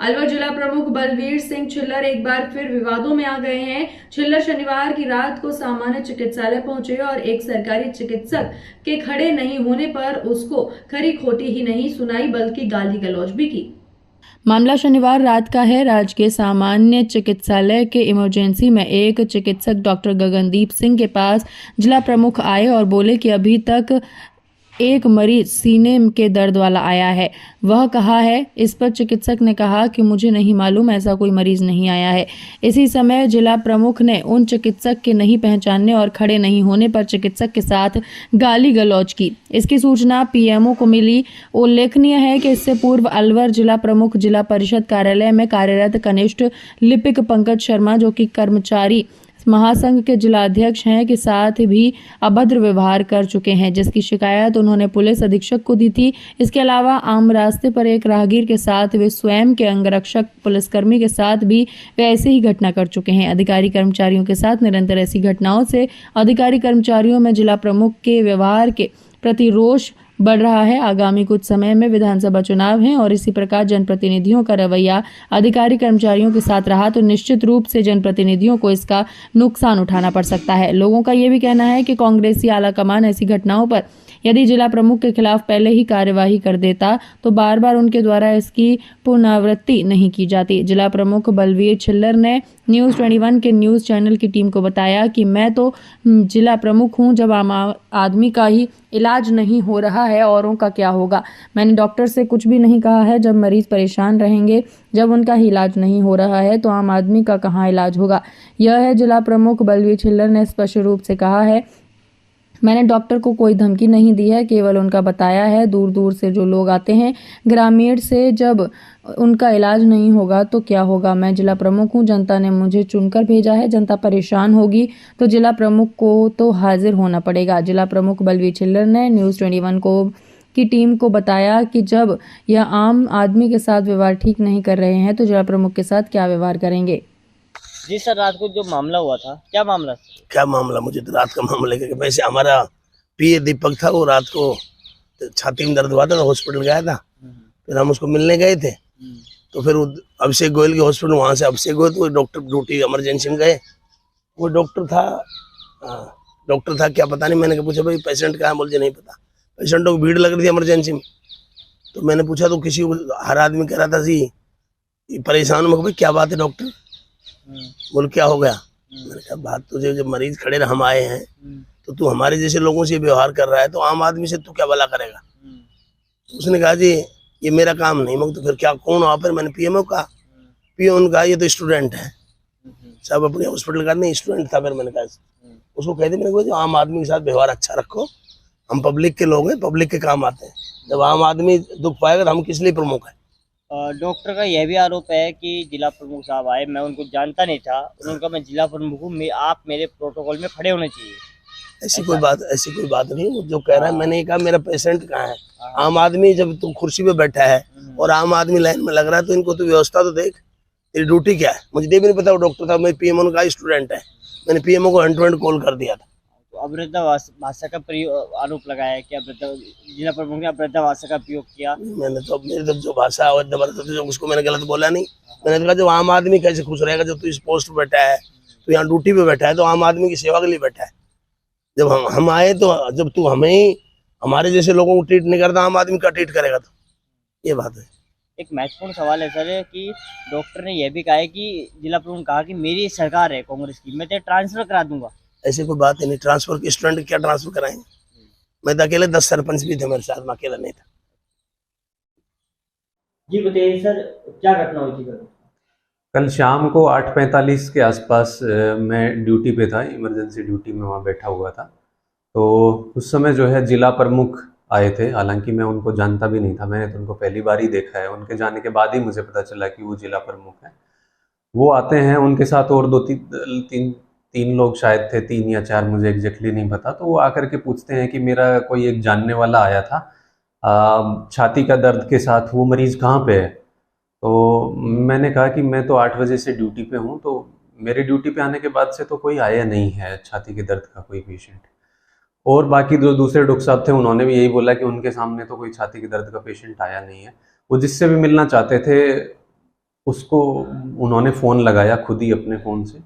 अलवर जिला प्रमुख बलवीर सिंह छिल्लर एक बार फिर विवादों में आ गए हैं। छिल्लर शनिवार की रात को सामान्य चिकित्सालय पहुंचे और एक सरकारी चिकित्सक के खड़े नहीं होने पर उसको खरी खोटी ही नहीं सुनाई बल्कि गाली गलौज भी की। मामला शनिवार रात का है। राजकीय सामान्य चिकित्सालय के इमरजेंसी में एक चिकित्सक डॉक्टर गगनदीप सिंह के पास जिला प्रमुख आए और बोले कि अभी तक एक मरीज सीने के दर्द वाला आया है। वह कहा है। इस पर चिकित्सक ने कहा कि मुझे नहीं मालूम, ऐसा कोई मरीज नहीं आया है। इसी समय जिला प्रमुख ने उन चिकित्सक के नहीं पहचानने और खड़े नहीं होने पर चिकित्सक के साथ गाली गलौज की। इसकी सूचना पीएमओ को मिली। उल्लेखनीय है कि इससे पूर्व अलवर जिला प्रमुख जिला परिषद कार्यालय में कार्यरत कनिष्ठ लिपिक पंकज शर्मा, जो कि कर्मचारी महासंघ के जिलाध्यक्ष हैं, के साथ भी अभद्र व्यवहार कर चुके हैं, जिसकी शिकायत उन्होंने पुलिस अधीक्षक को दी थी। इसके अलावा आम रास्ते पर एक राहगीर के साथ वे स्वयं के अंगरक्षक पुलिसकर्मी के साथ भी वे ऐसे ही घटना कर चुके हैं। अधिकारी कर्मचारियों के साथ निरंतर ऐसी घटनाओं से अधिकारी कर्मचारियों में जिला प्रमुख के व्यवहार के प्रति रोष बढ़ रहा है। आगामी कुछ समय में विधानसभा चुनाव हैं और इसी प्रकार जनप्रतिनिधियों का रवैया अधिकारी कर्मचारियों के साथ रहा तो निश्चित रूप से जनप्रतिनिधियों को इसका नुकसान उठाना पड़ सकता है। लोगों का यह भी कहना है कि कांग्रेसी आलाकमान ऐसी घटनाओं पर यदि जिला प्रमुख के खिलाफ पहले ही कार्यवाही कर देता तो बार बार उनके द्वारा इसकी पुनरावृत्ति नहीं की जाती। जिला प्रमुख बलवीर छिल्लर ने न्यूज़ 21 के न्यूज़ चैनल की टीम को बताया कि मैं तो जिला प्रमुख हूं, जब आम आदमी का ही इलाज नहीं हो रहा है औरों का क्या होगा। मैंने डॉक्टर से कुछ भी नहीं कहा है। जब मरीज परेशान रहेंगे, जब उनका ही इलाज नहीं हो रहा है तो आम आदमी का कहाँ इलाज होगा। यह है जिला प्रमुख बलवीर छिल्लर ने स्पष्ट रूप से कहा है। मैंने डॉक्टर को कोई धमकी नहीं दी है, केवल उनका बताया है। दूर दूर से जो लोग आते हैं ग्रामीण से, जब उनका इलाज नहीं होगा तो क्या होगा। मैं जिला प्रमुख हूं, जनता ने मुझे चुनकर भेजा है। जनता परेशान होगी तो जिला प्रमुख को तो हाजिर होना पड़ेगा। जिला प्रमुख बलवीर छिल्लर ने न्यूज़ 21 की टीम को बताया कि जब यह आम आदमी के साथ व्यवहार ठीक नहीं कर रहे हैं तो जिला प्रमुख के साथ क्या व्यवहार करेंगे। जी सर, रात को जो मामला हुआ था, क्या मामला था? क्या मामला, मुझे तो रात का मामला है। वैसे हमारा पीए दीपक था, वो रात को छाती में दर्द हुआ था तो हॉस्पिटल गया था। फिर हम उसको मिलने गए थे तो फिर अभिषेक गोयल के हॉस्पिटल, वहाँ से अभिषेक गोयल तो डॉक्टर ड्यूटी इमरजेंसी में गए। वो डॉक्टर था क्या पता नहीं। मैंने पूछा भाई पेशेंट कहाँ है, बोल नहीं पता। पेशेंटों की भीड़ लग रही थी इमरजेंसी में। तो मैंने पूछा तो किसी को, हर आदमी कह रहा था जी परेशान। मैं भाई क्या बात है डॉक्टर, बोल क्या हो गया। मैंने कहा बात तुझे, जब मरीज खड़े हम आए हैं तो तू हमारे जैसे लोगों से व्यवहार कर रहा है तो आम आदमी से तू क्या भला करेगा। उसने कहा जी ये मेरा काम नहीं। मैं तो फिर क्या, कौन वहाँ पर? मैंने पीएमओ कहा। पीएमओ ने कहा ये तो स्टूडेंट है, सब अपने हॉस्पिटल का नहीं, स्टूडेंट था। फिर मैंने कहा उसको कह दे, मैंने कहा जो आम आदमी के साथ व्यवहार अच्छा रखो, हम पब्लिक के लोग हैं, पब्लिक के काम आते हैं। जब आम आदमी दुख पाएगा तो हम किस लिए प्रमुख है। डॉक्टर का यह भी आरोप है कि जिला प्रमुख साहब आए, मैं उनको जानता नहीं था, उन्होंने कहा मैं जिला प्रमुख हूँ, आप मेरे प्रोटोकॉल में खड़े होने चाहिए। ऐसी कोई बात नहीं। वो जो कह रहा है, मैंने कहा मेरा पेशेंट कहाँ है। आम आदमी जब तू कुर्सी पे बैठा है और आम आदमी लाइन में लग रहा है तो इनको तो व्यवस्था तो देख, तेरी ड्यूटी क्या है। मुझे भी नहीं पता वो डॉक्टर था, मैं पीएमओ का स्टूडेंट है। मैंने पीएमओ को हैंड टू हैंड कॉल कर दिया था। अभद्र भाषा का आरोप लगाया है कि जिला प्रमुख ने अभद्र भाषा का प्रयोग किया। मैंने तो मेरी तो जो भाषा उसको मैंने गलत बोला नहीं। मैंने तो कहा जो आम आदमी कैसे खुश रहेगा, जब तू इस पोस्ट पे बैठा है, तो यहाँ ड्यूटी पे बैठा है, तो आम आदमी की सेवा के लिए बैठा है। जब हम आए तो जब तू हमें ही हमारे जैसे लोगों को ट्रीट नहीं करता, आम आदमी का ट्रीट करेगा। तो ये बात है। एक महत्वपूर्ण सवाल है सर कि डॉक्टर ने यह भी कहा है कि जिला प्रमुख कहा कि मेरी सरकार है कांग्रेस की, मैं तेरे ट्रांसफर करा दूंगा। ऐसी कोई बात ही नहीं। ट्रांसफर के स्टूडेंट क्या ट्रांसफर कराएंगे। मैं तो अकेले 10 सरपंच भी थे मेरे साथ, मैं अकेला नहीं था। जी बताइए सर, क्या घटना हुई थी? कल शाम को 8:45 के आसपास मैं ड्यूटी पे था, इमरजेंसी ड्यूटी में वहाँ बैठा हुआ था। तो उस समय जो है जिला प्रमुख आए थे। हालांकि मैं उनको जानता भी नहीं था, मैंने तो उनको पहली बार ही देखा है। उनके जाने के बाद ही मुझे पता चला कि वो जिला प्रमुख हैं। वो आते हैं, उनके साथ और तीन लोग शायद थे, 3 या 4, मुझे एग्जैक्टली नहीं पता। तो वो आकर के पूछते हैं कि मेरा कोई एक जानने वाला आया था छाती का दर्द के साथ, वो मरीज़ कहाँ पे है। तो मैंने कहा कि मैं तो 8 बजे से ड्यूटी पे हूँ, तो मेरे ड्यूटी पे आने के बाद से तो कोई आया नहीं है छाती के दर्द का कोई पेशेंट। और बाकी जो दूसरे डॉक्टर साहब थे उन्होंने भी यही बोला कि उनके सामने तो कोई छाती के दर्द का पेशेंट आया नहीं है। वो जिससे भी मिलना चाहते थे उसको उन्होंने फ़ोन लगाया खुद ही अपने फ़ोन से,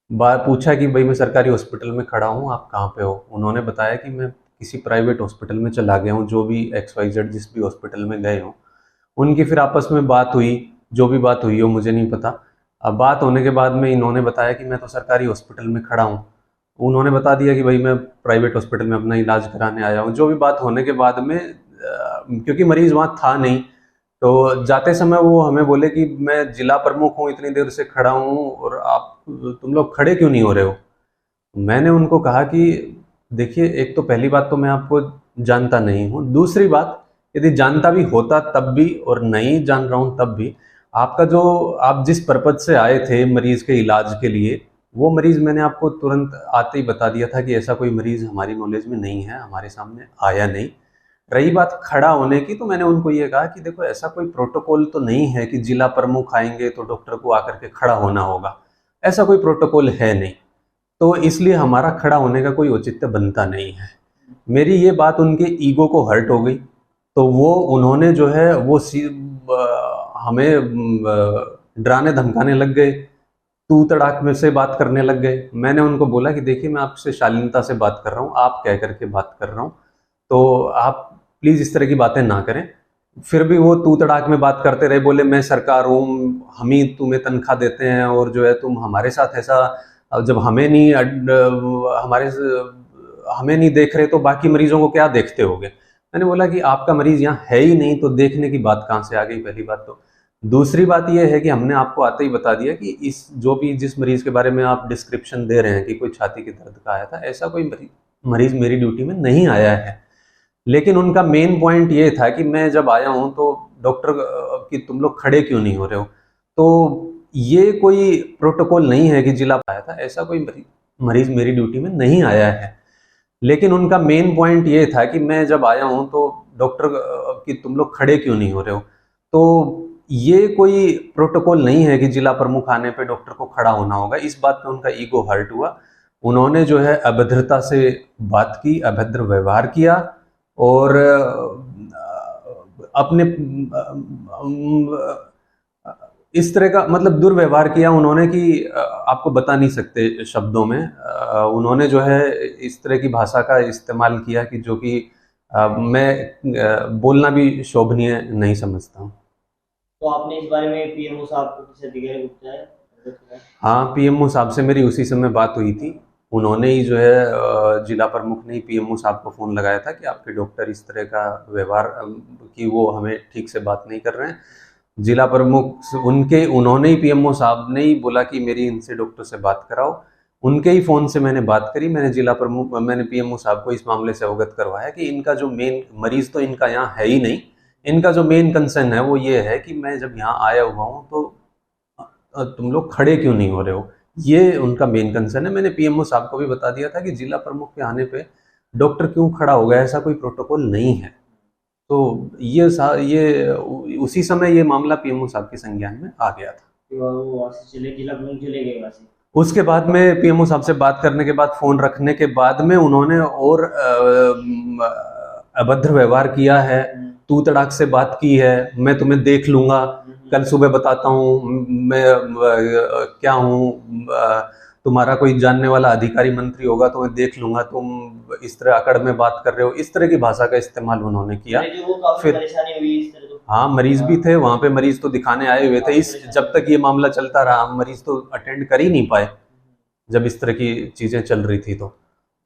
बात पूछा कि भाई मैं सरकारी हॉस्पिटल में खड़ा हूँ, आप कहाँ पे हो। उन्होंने बताया कि मैं किसी प्राइवेट हॉस्पिटल में चला गया हूँ, जो भी XYZ जिस भी हॉस्पिटल में गए हों। उनकी फिर आपस में बात हुई, जो भी बात हुई हो मुझे नहीं पता। अब बात होने के बाद में इन्होंने बताया कि मैं तो सरकारी हॉस्पिटल में खड़ा हूँ। उन्होंने बता दिया कि भाई मैं प्राइवेट हॉस्पिटल में अपना इलाज कराने आया हूँ। जो भी बात होने के बाद में क्योंकि मरीज़ वहाँ था नहीं, तो जाते समय वो हमें बोले कि मैं जिला प्रमुख हूँ, इतनी देर से खड़ा हूँ और आप तुम लोग खड़े क्यों नहीं हो रहे हो। मैंने उनको कहा कि देखिए, एक तो पहली बात तो मैं आपको जानता नहीं हूँ, दूसरी बात यदि जानता भी होता तब भी और नहीं जान रहा हूँ तब भी, आपका जो आप जिस पर्पज से आए थे मरीज के इलाज के लिए, वो मरीज मैंने आपको तुरंत आते ही बता दिया था कि ऐसा कोई मरीज हमारी नॉलेज में नहीं है, हमारे सामने आया नहीं। रही बात खड़ा होने की, तो मैंने उनको ये कहा कि देखो, ऐसा कोई प्रोटोकॉल तो नहीं है कि जिला प्रमुख आएंगे तो डॉक्टर को आकर के खड़ा होना होगा, ऐसा कोई प्रोटोकॉल है नहीं। तो इसलिए हमारा खड़ा होने का कोई औचित्य बनता नहीं है। मेरी ये बात उनके ईगो को हर्ट हो गई, तो वो उन्होंने जो है वो हमें डराने धमकाने लग गए, तू तड़ाक में से बात करने लग गए। मैंने उनको बोला कि देखिए, मैं आपसे शालीनता से बात कर रहा हूँ, आप कह करके बात कर रहा हूँ, तो आप प्लीज़ इस तरह की बातें ना करें। फिर भी वो तू तड़ाक में बात करते रहे, बोले मैं सरकार हूँ, हम ही तुम्हें तनख्वाह देते हैं, और जो है तुम हमारे साथ ऐसा, जब हमें नहीं देख रहे तो बाकी मरीजों को क्या देखते होगे। मैंने बोला कि आपका मरीज यहाँ है ही नहीं, तो देखने की बात कहाँ से आ गई, पहली बात तो। दूसरी बात यह है कि हमने आपको आते ही बता दिया कि जिस मरीज के बारे में आप डिस्क्रिप्शन दे रहे हैं कि कोई छाती के दर्द का आया था, ऐसा कोई मरीज मेरी ड्यूटी में नहीं आया है। लेकिन उनका मेन पॉइंट ये था कि मैं जब आया हूं तो डॉक्टर कि तुम लोग खड़े क्यों नहीं हो रहे हो। तो ये कोई प्रोटोकॉल नहीं है कि जिला आया था, ऐसा कोई मरीज मेरी ड्यूटी में नहीं आया है। लेकिन उनका मेन पॉइंट ये था कि मैं जब आया हूं तो डॉक्टर कि तुम लोग खड़े क्यों नहीं हो रहे हो। तो ये कोई प्रोटोकॉल नहीं है कि जिला प्रमुख आने पे डॉक्टर को खड़ा होना होगा। इस बात पे उनका ईगो हर्ट हुआ। उन्होंने जो है अभद्रता से बात की, अभद्र व्यवहार किया, और अपने इस तरह का मतलब दुर्व्यवहार किया उन्होंने कि आपको बता नहीं सकते शब्दों में। उन्होंने जो है इस तरह की भाषा का इस्तेमाल किया कि जो कि मैं बोलना भी शोभनीय नहीं समझता हूँ। तो आपने इस बारे में पीएमओ साहब को किसी अधिकारी को बताया? हाँ, पीएमओ साहब से मेरी उसी समय बात हुई थी। उन्होंने ही जो है जिला प्रमुख ने ही पीएमओ साहब को फ़ोन लगाया था कि आपके डॉक्टर इस तरह का व्यवहार कि वो हमें ठीक से बात नहीं कर रहे हैं। जिला प्रमुख उन्होंने ही पीएमओ साहब ने ही बोला कि मेरी इनसे डॉक्टर से बात कराओ। उनके ही फ़ोन से मैंने बात करी। मैंने पीएमओ साहब को इस मामले से अवगत करवाया कि इनका जो मेन मरीज़ तो इनका यहाँ है ही नहीं। इनका जो मेन कंसर्न है वो ये है कि मैं जब यहाँ आया हुआ हूँ तो तुम लोग खड़े क्यों नहीं हो रहे हो, ये उनका मेन कंसर्न है। मैंने पीएमओ साहब को भी बता दिया था कि जिला प्रमुख के आने पे डॉक्टर क्यों खड़ा होगा, ऐसा कोई प्रोटोकॉल नहीं है। तो ये उसी समय ये मामला पीएमओ साहब के संज्ञान में आ गया था। वो वहाँ से चले, जिला प्रमुख चले गए वहाँ से। उसके बाद में पीएमओ साहब से बात करने के बाद, फ़ोन रखने के बाद में उन्होंने और अभद्र व्यवहार किया है, तू तड़ाक से बात की है। मैं तुम्हें देख लूंगा, कल सुबह बताता हूँ मैं क्या हूँ, तुम्हारा कोई जानने वाला अधिकारी मंत्री होगा तो मैं देख लूंगा, तुम इस तरह अकड़ में बात कर रहे हो। इस तरह की भाषा का इस्तेमाल उन्होंने किया। फिर परेशानी हुई इस तरह तो? हाँ, मरीज भी थे वहां पे, मरीज तो दिखाने आए हुए थे। जब तक ये मामला चलता रहा मरीज तो अटेंड कर ही नहीं पाए, जब इस तरह की चीजें चल रही थी।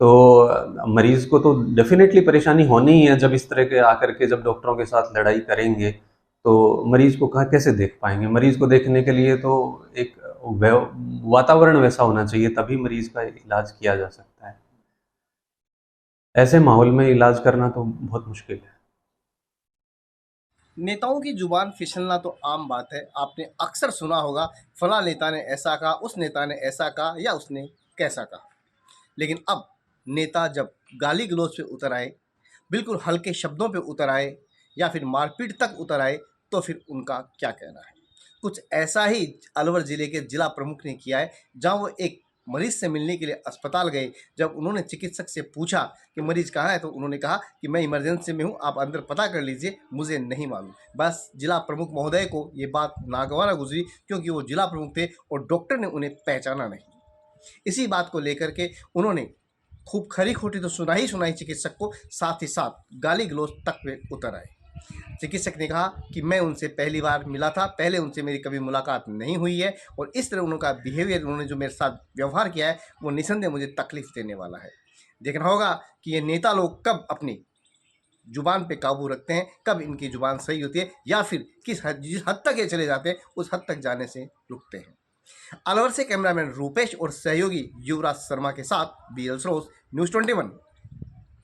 तो मरीज को तो डेफिनेटली परेशानी होनी ही है। जब इस तरह के आकर के जब डॉक्टरों के साथ लड़ाई करेंगे तो मरीज को कैसे देख पाएंगे। मरीज को देखने के लिए तो एक वातावरण वैसा होना चाहिए, तभी मरीज का इलाज किया जा सकता है। ऐसे माहौल में इलाज करना तो बहुत मुश्किल है। नेताओं की जुबान फिसलना तो आम बात है। आपने अक्सर सुना होगा, फला नेता ने ऐसा कहा, उस नेता ने ऐसा कहा, या उसने कैसा कहा। लेकिन अब नेता जब गाली गलौज पे उतर आए, बिल्कुल हल्के शब्दों पे उतर आए, या फिर मारपीट तक उतर आए, तो फिर उनका क्या कहना है। कुछ ऐसा ही अलवर ज़िले के जिला प्रमुख ने किया है, जहां वो एक मरीज से मिलने के लिए अस्पताल गए, जब उन्होंने चिकित्सक से पूछा कि मरीज कहाँ है, तो उन्होंने कहा कि मैं इमरजेंसी में हूँ, आप अंदर पता कर लीजिए, मुझे नहीं मालूम। बस जिला प्रमुख महोदय को ये बात नागवार गुजरी, क्योंकि वो जिला प्रमुख थे और डॉक्टर ने उन्हें पहचाना नहीं। इसी बात को लेकर के उन्होंने खूब खरी खोटी तो सुनाई चिकित्सक को, साथ ही साथ गाली गलौज तक में उतर आए। चिकित्सक ने कहा कि मैं उनसे पहली बार मिला था, पहले उनसे मेरी कभी मुलाकात नहीं हुई है, और इस तरह उनका बिहेवियर, उन्होंने जो मेरे साथ व्यवहार किया है, वो निसंदेह मुझे तकलीफ देने वाला है। देखना होगा कि ये नेता लोग कब अपनी जुबान पे काबू रखते हैं, कब इनकी जुबान सही होती है, या फिर जिस हद तक ये चले जाते हैं उस हद तक जाने से रुकते हैं। अलवर से कैमरामैन रूपेश और सहयोगी युवराज शर्मा के साथ बीएल सरोज, न्यूज़ 21।